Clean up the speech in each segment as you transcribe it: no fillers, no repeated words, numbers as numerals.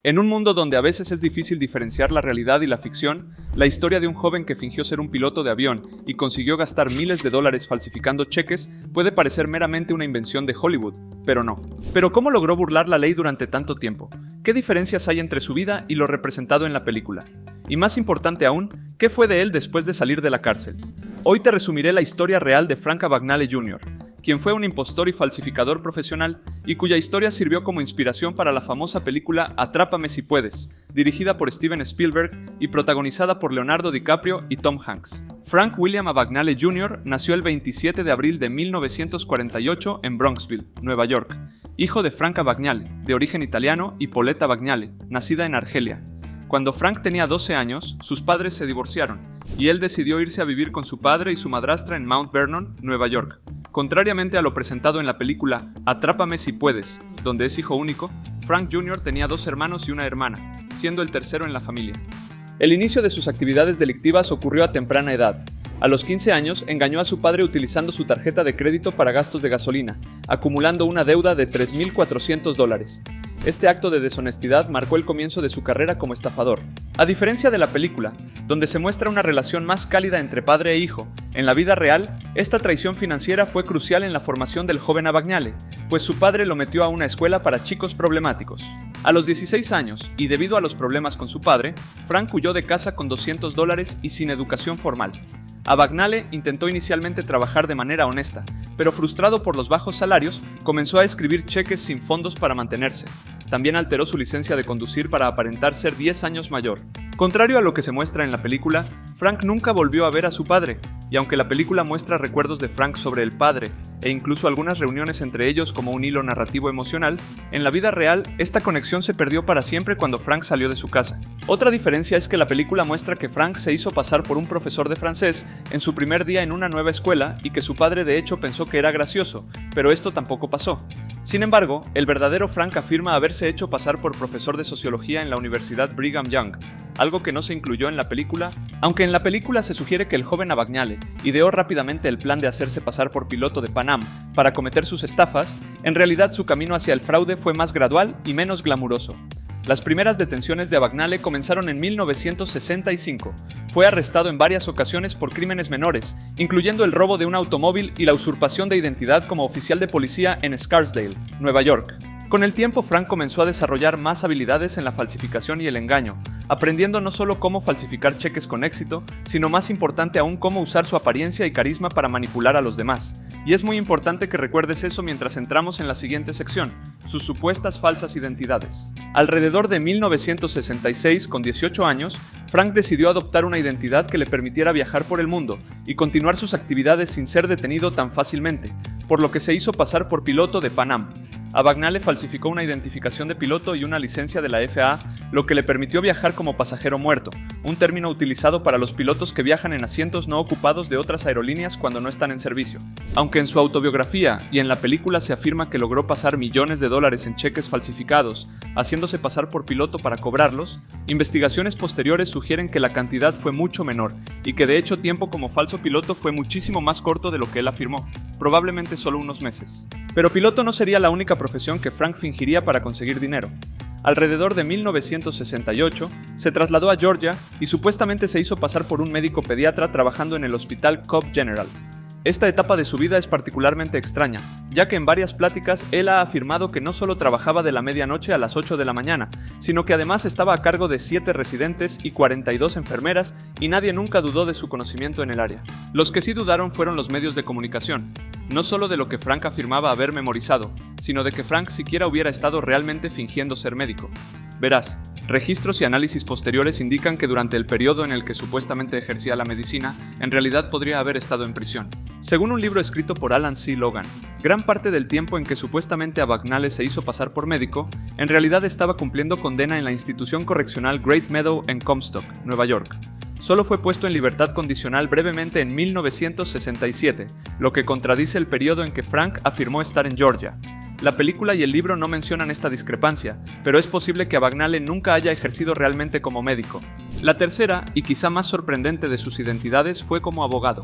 En un mundo donde a veces es difícil diferenciar la realidad y la ficción, la historia de un joven que fingió ser un piloto de avión y consiguió gastar miles de dólares falsificando cheques puede parecer meramente una invención de Hollywood, pero no. ¿Pero cómo logró burlar la ley durante tanto tiempo? ¿Qué diferencias hay entre su vida y lo representado en la película? Y más importante aún, ¿qué fue de él después de salir de la cárcel? Hoy te resumiré la historia real de Frank Abagnale Jr., quien fue un impostor y falsificador profesional y cuya historia sirvió como inspiración para la famosa película Atrápame si puedes, dirigida por Steven Spielberg y protagonizada por Leonardo DiCaprio y Tom Hanks. Frank William Abagnale Jr. nació el 27 de abril de 1948 en Bronxville, Nueva York, hijo de Frank Abagnale, de origen italiano, y Paulette Abagnale, nacida en Argelia. Cuando Frank tenía 12 años, sus padres se divorciaron, y él decidió irse a vivir con su padre y su madrastra en Mount Vernon, Nueva York. Contrariamente a lo presentado en la película Atrápame si puedes, donde es hijo único, Frank Jr. tenía 2 hermanos y una hermana, siendo el tercero en la familia. El inicio de sus actividades delictivas ocurrió a temprana edad. A los 15 años, engañó a su padre utilizando su tarjeta de crédito para gastos de gasolina, acumulando una deuda de $3,400. Este acto de deshonestidad marcó el comienzo de su carrera como estafador. A diferencia de la película, donde se muestra una relación más cálida entre padre e hijo, en la vida real, esta traición financiera fue crucial en la formación del joven Abagnale, pues su padre lo metió a una escuela para chicos problemáticos. A los 16 años, y debido a los problemas con su padre, Frank huyó de casa con $200 y sin educación formal. Abagnale intentó inicialmente trabajar de manera honesta, pero frustrado por los bajos salarios, comenzó a escribir cheques sin fondos para mantenerse. También alteró su licencia de conducir para aparentar ser 10 años mayor. Contrario a lo que se muestra en la película, Frank nunca volvió a ver a su padre, y aunque la película muestra recuerdos de Frank sobre el padre, e incluso algunas reuniones entre ellos como un hilo narrativo emocional, en la vida real, esta conexión se perdió para siempre cuando Frank salió de su casa. Otra diferencia es que la película muestra que Frank se hizo pasar por un profesor de francés en su primer día en una nueva escuela y que su padre de hecho pensó que era gracioso, pero esto tampoco pasó. Sin embargo, el verdadero Frank afirma haberse hecho pasar por profesor de sociología en la Universidad Brigham Young, algo que no se incluyó en la película, aunque en la película se sugiere que el joven Abagnale ideó rápidamente el plan de hacerse pasar por piloto de Pan Am para cometer sus estafas. En realidad su camino hacia el fraude fue más gradual y menos glamuroso. Las primeras detenciones de Abagnale comenzaron en 1965. Fue arrestado en varias ocasiones por crímenes menores, incluyendo el robo de un automóvil y la usurpación de identidad como oficial de policía en Scarsdale, Nueva York. Con el tiempo, Frank comenzó a desarrollar más habilidades en la falsificación y el engaño, aprendiendo no solo cómo falsificar cheques con éxito, sino más importante aún cómo usar su apariencia y carisma para manipular a los demás. Y es muy importante que recuerdes eso mientras entramos en la siguiente sección, sus supuestas falsas identidades. Alrededor de 1966, con 18 años, Frank decidió adoptar una identidad que le permitiera viajar por el mundo y continuar sus actividades sin ser detenido tan fácilmente, por lo que se hizo pasar por piloto de Pan Am. Abagnale falsificó una identificación de piloto y una licencia de la FAA, lo que le permitió viajar como pasajero muerto, un término utilizado para los pilotos que viajan en asientos no ocupados de otras aerolíneas cuando no están en servicio. Aunque en su autobiografía y en la película se afirma que logró pasar millones de dólares en cheques falsificados, haciéndose pasar por piloto para cobrarlos, investigaciones posteriores sugieren que la cantidad fue mucho menor y que de hecho tiempo como falso piloto fue muchísimo más corto de lo que él afirmó, probablemente solo unos meses. Pero piloto no sería la única profesión que Frank fingiría para conseguir dinero. Alrededor de 1968, se trasladó a Georgia y supuestamente se hizo pasar por un médico pediatra trabajando en el Hospital Cobb General. Esta etapa de su vida es particularmente extraña, ya que en varias pláticas él ha afirmado que no solo trabajaba de la medianoche a las 8 de la mañana, sino que además estaba a cargo de 7 residentes y 42 enfermeras y nadie nunca dudó de su conocimiento en el área. Los que sí dudaron fueron los medios de comunicación, no solo de lo que Frank afirmaba haber memorizado, sino de que Frank siquiera hubiera estado realmente fingiendo ser médico. Verás, registros y análisis posteriores indican que durante el periodo en el que supuestamente ejercía la medicina, en realidad podría haber estado en prisión. Según un libro escrito por Alan C. Logan, gran parte del tiempo en que supuestamente Abagnale se hizo pasar por médico, en realidad estaba cumpliendo condena en la institución correccional Great Meadow en Comstock, Nueva York. Solo fue puesto en libertad condicional brevemente en 1967, lo que contradice el periodo en que Frank afirmó estar en Georgia. La película y el libro no mencionan esta discrepancia, pero es posible que Abagnale nunca haya ejercido realmente como médico. La tercera, y quizá más sorprendente de sus identidades, fue como abogado.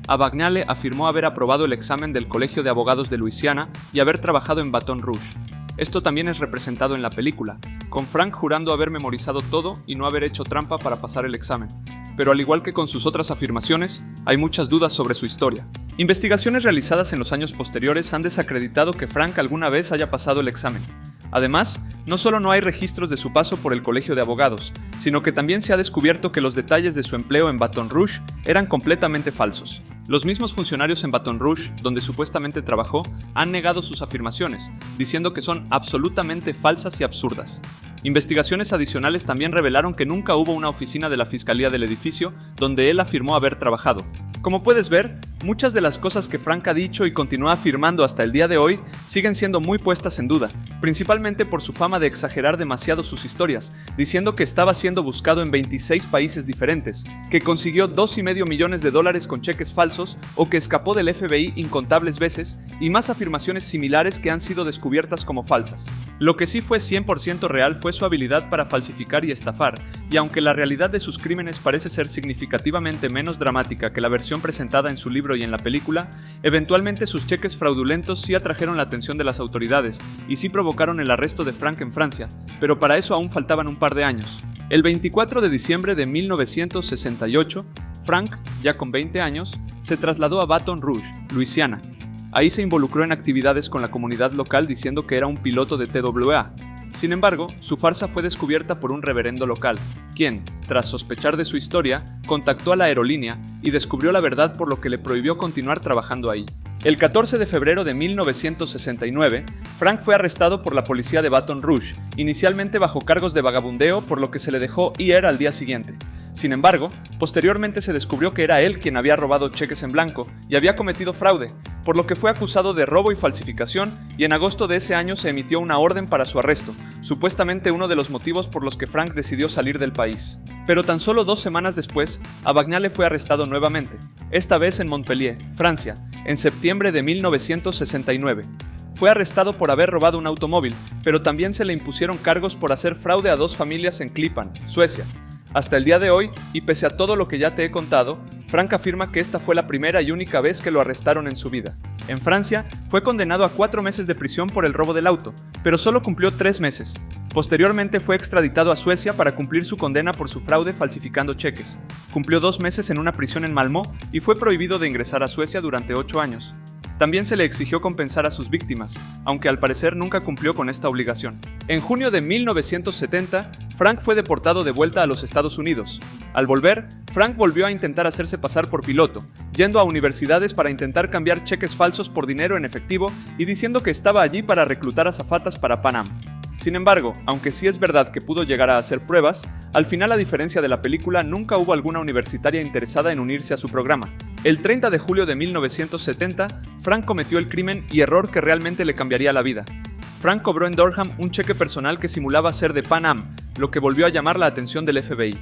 Abagnale afirmó haber aprobado el examen del Colegio de Abogados de Luisiana y haber trabajado en Baton Rouge. Esto también es representado en la película, con Frank jurando haber memorizado todo y no haber hecho trampa para pasar el examen. Pero al igual que con sus otras afirmaciones, hay muchas dudas sobre su historia. Investigaciones realizadas en los años posteriores han desacreditado que Frank alguna vez haya pasado el examen. Además, no solo no hay registros de su paso por el colegio de abogados, sino que también se ha descubierto que los detalles de su empleo en Baton Rouge eran completamente falsos. Los mismos funcionarios en Baton Rouge, donde supuestamente trabajó, han negado sus afirmaciones, diciendo que son absolutamente falsas y absurdas. Investigaciones adicionales también revelaron que nunca hubo una oficina de la fiscalía del edificio donde él afirmó haber trabajado. Como puedes ver, muchas de las cosas que Frank ha dicho y continúa afirmando hasta el día de hoy siguen siendo muy puestas en duda, principalmente por su fama de exagerar demasiado sus historias, diciendo que estaba siendo buscado en 26 países diferentes, que consiguió $2,5 millones con cheques falsos o que escapó del FBI incontables veces, y más afirmaciones similares que han sido descubiertas como falsas. Lo que sí fue 100% real fue su habilidad para falsificar y estafar, y aunque la realidad de sus crímenes parece ser significativamente menos dramática que la versión presentada en su libro y en la película, eventualmente sus cheques fraudulentos sí atrajeron la atención de las autoridades y sí provocaron el arresto de Frank en Francia, pero para eso aún faltaban un par de años. El 24 de diciembre de 1968, Frank, ya con 20 años, se trasladó a Baton Rouge, Luisiana. Ahí se involucró en actividades con la comunidad local diciendo que era un piloto de TWA. Sin embargo, su farsa fue descubierta por un reverendo local, quien, tras sospechar de su historia, contactó a la aerolínea y descubrió la verdad, por lo que le prohibió continuar trabajando ahí. El 14 de febrero de 1969, Frank fue arrestado por la policía de Baton Rouge, inicialmente bajo cargos de vagabundeo, por lo que se le dejó ir al día siguiente. Sin embargo, posteriormente se descubrió que era él quien había robado cheques en blanco y había cometido fraude, por lo que fue acusado de robo y falsificación, y en agosto de ese año se emitió una orden para su arresto, supuestamente uno de los motivos por los que Frank decidió salir del país. Pero tan solo 2 semanas después, Abagnale fue arrestado nuevamente, esta vez en Montpellier, Francia, en septiembre de 1969. Fue arrestado por haber robado un automóvil, pero también se le impusieron cargos por hacer fraude a 2 familias en Klippan, Suecia. Hasta el día de hoy, y pese a todo lo que ya te he contado, Frank afirma que esta fue la primera y única vez que lo arrestaron en su vida. En Francia, fue condenado a 4 meses de prisión por el robo del auto, pero solo cumplió 3 meses. Posteriormente fue extraditado a Suecia para cumplir su condena por su fraude falsificando cheques. Cumplió 2 meses en una prisión en Malmö y fue prohibido de ingresar a Suecia durante 8 años. También se le exigió compensar a sus víctimas, aunque al parecer nunca cumplió con esta obligación. En junio de 1970, Frank fue deportado de vuelta a los Estados Unidos. Al volver, Frank volvió a intentar hacerse pasar por piloto, yendo a universidades para intentar cambiar cheques falsos por dinero en efectivo y diciendo que estaba allí para reclutar azafatas para Pan Am. Sin embargo, aunque sí es verdad que pudo llegar a hacer pruebas, al final, a diferencia de la película, nunca hubo alguna universitaria interesada en unirse a su programa. El 30 de julio de 1970, Frank cometió el crimen y error que realmente le cambiaría la vida. Frank cobró en Durham un cheque personal que simulaba ser de Pan Am, lo que volvió a llamar la atención del FBI.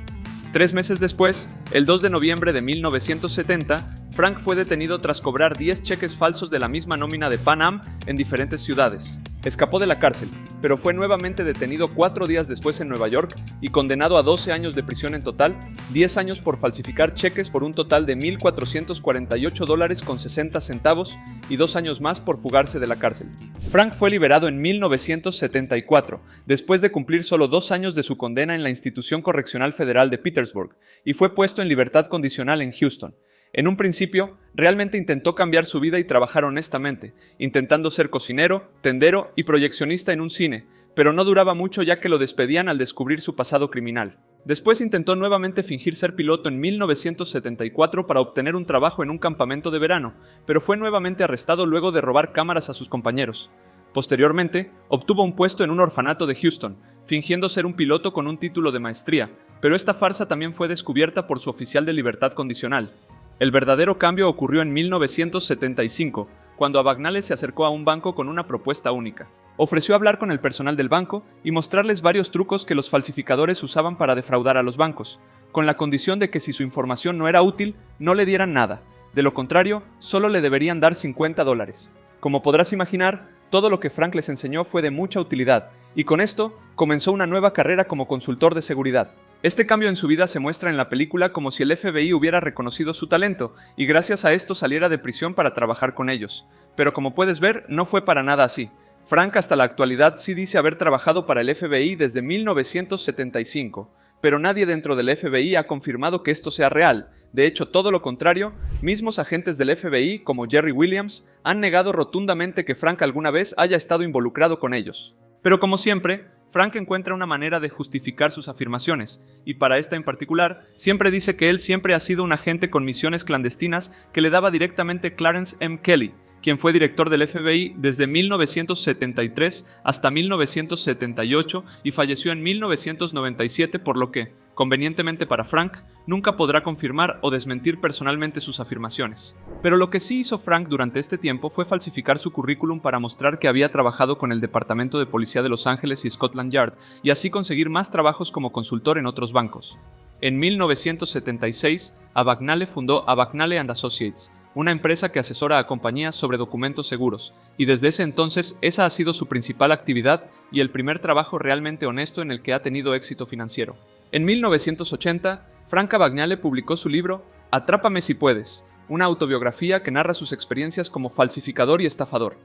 3 meses después, el 2 de noviembre de 1970, Frank fue detenido tras cobrar 10 cheques falsos de la misma nómina de Pan Am en diferentes ciudades. Escapó de la cárcel, pero fue nuevamente detenido 4 días después en Nueva York y condenado a 12 años de prisión en total, 10 años por falsificar cheques por un total de $1,448.60 y 2 años más por fugarse de la cárcel. Frank fue liberado en 1974, después de cumplir solo 2 años de su condena en la Institución Correccional Federal de Petersburg, y fue puesto en libertad condicional en Houston. En un principio, realmente intentó cambiar su vida y trabajar honestamente, intentando ser cocinero, tendero y proyeccionista en un cine, pero no duraba mucho ya que lo despedían al descubrir su pasado criminal. Después intentó nuevamente fingir ser piloto en 1974 para obtener un trabajo en un campamento de verano, pero fue nuevamente arrestado luego de robar cámaras a sus compañeros. Posteriormente, obtuvo un puesto en un orfanato de Houston, fingiendo ser un piloto con un título de maestría, pero esta farsa también fue descubierta por su oficial de libertad condicional. El verdadero cambio ocurrió en 1975, cuando Abagnale se acercó a un banco con una propuesta única. Ofreció hablar con el personal del banco y mostrarles varios trucos que los falsificadores usaban para defraudar a los bancos, con la condición de que si su información no era útil, no le dieran nada. De lo contrario, solo le deberían dar $50. Como podrás imaginar, todo lo que Frank les enseñó fue de mucha utilidad, y con esto comenzó una nueva carrera como consultor de seguridad. Este cambio en su vida se muestra en la película como si el FBI hubiera reconocido su talento y gracias a esto saliera de prisión para trabajar con ellos. Pero como puedes ver, no fue para nada así. Frank hasta la actualidad sí dice haber trabajado para el FBI desde 1975, pero nadie dentro del FBI ha confirmado que esto sea real. De hecho, todo lo contrario, mismos agentes del FBI, como Jerry Williams, han negado rotundamente que Frank alguna vez haya estado involucrado con ellos. Pero como siempre, Frank encuentra una manera de justificar sus afirmaciones, y para esta en particular, siempre dice que él siempre ha sido un agente con misiones clandestinas que le daba directamente Clarence M. Kelly, quien fue director del FBI desde 1973 hasta 1978 y falleció en 1997, por lo que, convenientemente para Frank, nunca podrá confirmar o desmentir personalmente sus afirmaciones. Pero lo que sí hizo Frank durante este tiempo fue falsificar su currículum para mostrar que había trabajado con el Departamento de Policía de Los Ángeles y Scotland Yard, y así conseguir más trabajos como consultor en otros bancos. En 1976, Abagnale fundó Abagnale & Associates, una empresa que asesora a compañías sobre documentos seguros, y desde ese entonces esa ha sido su principal actividad y el primer trabajo realmente honesto en el que ha tenido éxito financiero. En 1980, Frank Abagnale publicó su libro Atrápame si puedes, una autobiografía que narra sus experiencias como falsificador y estafador.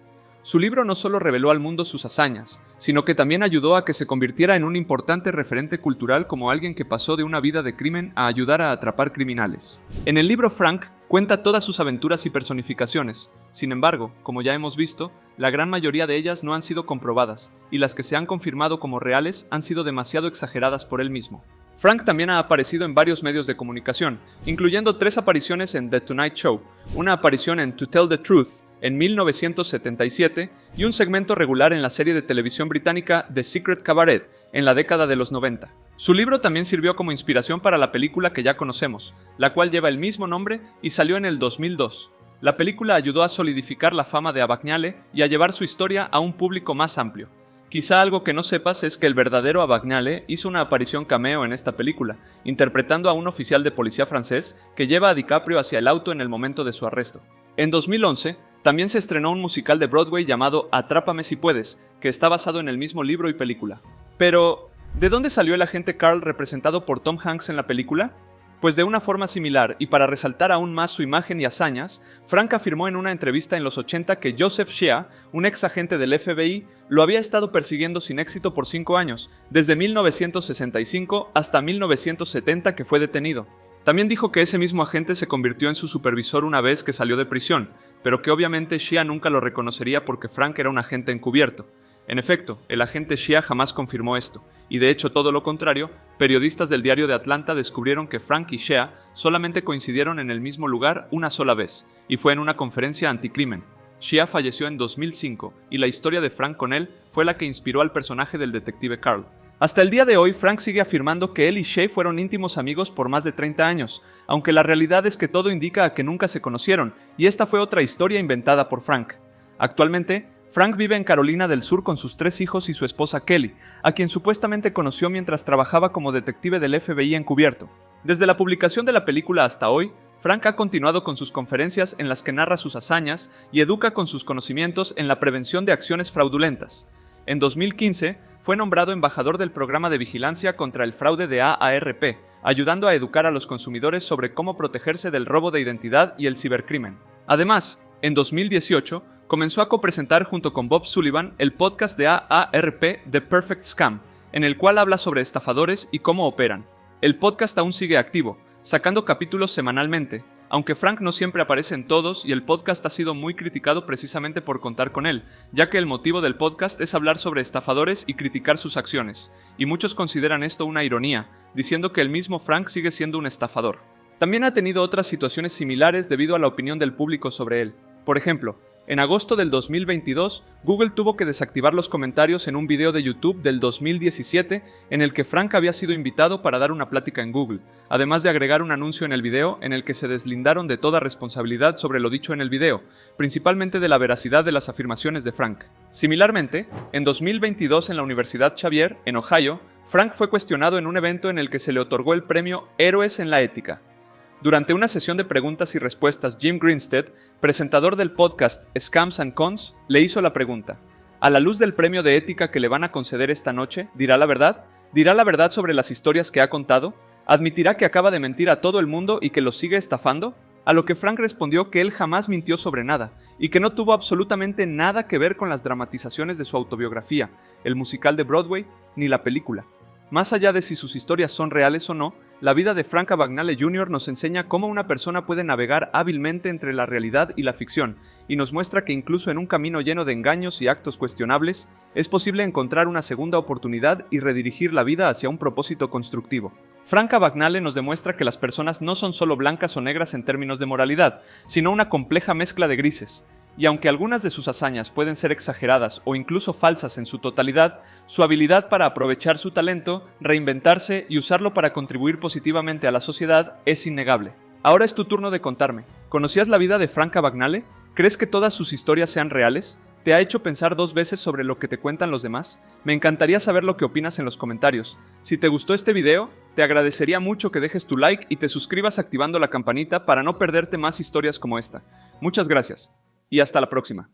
Su libro no solo reveló al mundo sus hazañas, sino que también ayudó a que se convirtiera en un importante referente cultural como alguien que pasó de una vida de crimen a ayudar a atrapar criminales. En el libro Frank cuenta todas sus aventuras y personificaciones. Sin embargo, como ya hemos visto, la gran mayoría de ellas no han sido comprobadas, y las que se han confirmado como reales han sido demasiado exageradas por él mismo. Frank también ha aparecido en varios medios de comunicación, incluyendo 3 apariciones en The Tonight Show, una aparición en To Tell the Truth en 1977 y un segmento regular en la serie de televisión británica The Secret Cabaret en la década de los 90. Su libro también sirvió como inspiración para la película que ya conocemos, la cual lleva el mismo nombre y salió en el 2002. La película ayudó a solidificar la fama de Abagnale y a llevar su historia a un público más amplio. Quizá algo que no sepas es que el verdadero Abagnale hizo una aparición cameo en esta película, interpretando a un oficial de policía francés que lleva a DiCaprio hacia el auto en el momento de su arresto. En 2011, también se estrenó un musical de Broadway llamado Atrápame si puedes, que está basado en el mismo libro y película. Pero, ¿de dónde salió el agente Carl representado por Tom Hanks en la película? Pues de una forma similar, y para resaltar aún más su imagen y hazañas, Frank afirmó en una entrevista en los 80 que Joseph Shea, un ex agente del FBI, lo había estado persiguiendo sin éxito por 5 años, desde 1965 hasta 1970 que fue detenido. También dijo que ese mismo agente se convirtió en su supervisor una vez que salió de prisión, pero que obviamente Shea nunca lo reconocería porque Frank era un agente encubierto. En efecto, el agente Shea jamás confirmó esto, y de hecho todo lo contrario, periodistas del diario de Atlanta descubrieron que Frank y Shea solamente coincidieron en el mismo lugar una sola vez, y fue en una conferencia anticrimen. Shea falleció en 2005, y la historia de Frank con él fue la que inspiró al personaje del detective Carl. Hasta el día de hoy, Frank sigue afirmando que él y Shea fueron íntimos amigos por más de 30 años, aunque la realidad es que todo indica a que nunca se conocieron, y esta fue otra historia inventada por Frank. Actualmente, Frank vive en Carolina del Sur con sus 3 hijos y su esposa Kelly, a quien supuestamente conoció mientras trabajaba como detective del FBI encubierto. Desde la publicación de la película hasta hoy, Frank ha continuado con sus conferencias en las que narra sus hazañas y educa con sus conocimientos en la prevención de acciones fraudulentas. En 2015, fue nombrado embajador del programa de vigilancia contra el fraude de AARP, ayudando a educar a los consumidores sobre cómo protegerse del robo de identidad y el cibercrimen. Además, en 2018, comenzó a copresentar junto con Bob Sullivan el podcast de AARP The Perfect Scam, en el cual habla sobre estafadores y cómo operan. El podcast aún sigue activo, sacando capítulos semanalmente, aunque Frank no siempre aparece en todos y el podcast ha sido muy criticado precisamente por contar con él, ya que el motivo del podcast es hablar sobre estafadores y criticar sus acciones, y muchos consideran esto una ironía, diciendo que el mismo Frank sigue siendo un estafador. También ha tenido otras situaciones similares debido a la opinión del público sobre él. Por ejemplo, en agosto del 2022, Google tuvo que desactivar los comentarios en un video de YouTube del 2017 en el que Frank había sido invitado para dar una plática en Google, además de agregar un anuncio en el video en el que se deslindaron de toda responsabilidad sobre lo dicho en el video, principalmente de la veracidad de las afirmaciones de Frank. Similarmente, en 2022 en la Universidad Xavier, en Ohio, Frank fue cuestionado en un evento en el que se le otorgó el premio Héroes en la Ética. Durante una sesión de preguntas y respuestas, Jim Grinstead, presentador del podcast Scams and Cons, le hizo la pregunta: ¿a la luz del premio de ética que le van a conceder esta noche, dirá la verdad? ¿Dirá la verdad sobre las historias que ha contado? ¿Admitirá que acaba de mentir a todo el mundo y que los sigue estafando? A lo que Frank respondió que él jamás mintió sobre nada, y que no tuvo absolutamente nada que ver con las dramatizaciones de su autobiografía, el musical de Broadway, ni la película. Más allá de si sus historias son reales o no, la vida de Frank Abagnale Jr. nos enseña cómo una persona puede navegar hábilmente entre la realidad y la ficción, y nos muestra que incluso en un camino lleno de engaños y actos cuestionables, es posible encontrar una segunda oportunidad y redirigir la vida hacia un propósito constructivo. Frank Abagnale nos demuestra que las personas no son solo blancas o negras en términos de moralidad, sino una compleja mezcla de grises. Y aunque algunas de sus hazañas pueden ser exageradas o incluso falsas en su totalidad, su habilidad para aprovechar su talento, reinventarse y usarlo para contribuir positivamente a la sociedad es innegable. Ahora es tu turno de contarme. ¿Conocías la vida de Frank Abagnale? ¿Crees que todas sus historias sean reales? ¿Te ha hecho pensar 2 veces sobre lo que te cuentan los demás? Me encantaría saber lo que opinas en los comentarios. Si te gustó este video, te agradecería mucho que dejes tu like y te suscribas activando la campanita para no perderte más historias como esta. Muchas gracias. Y hasta la próxima.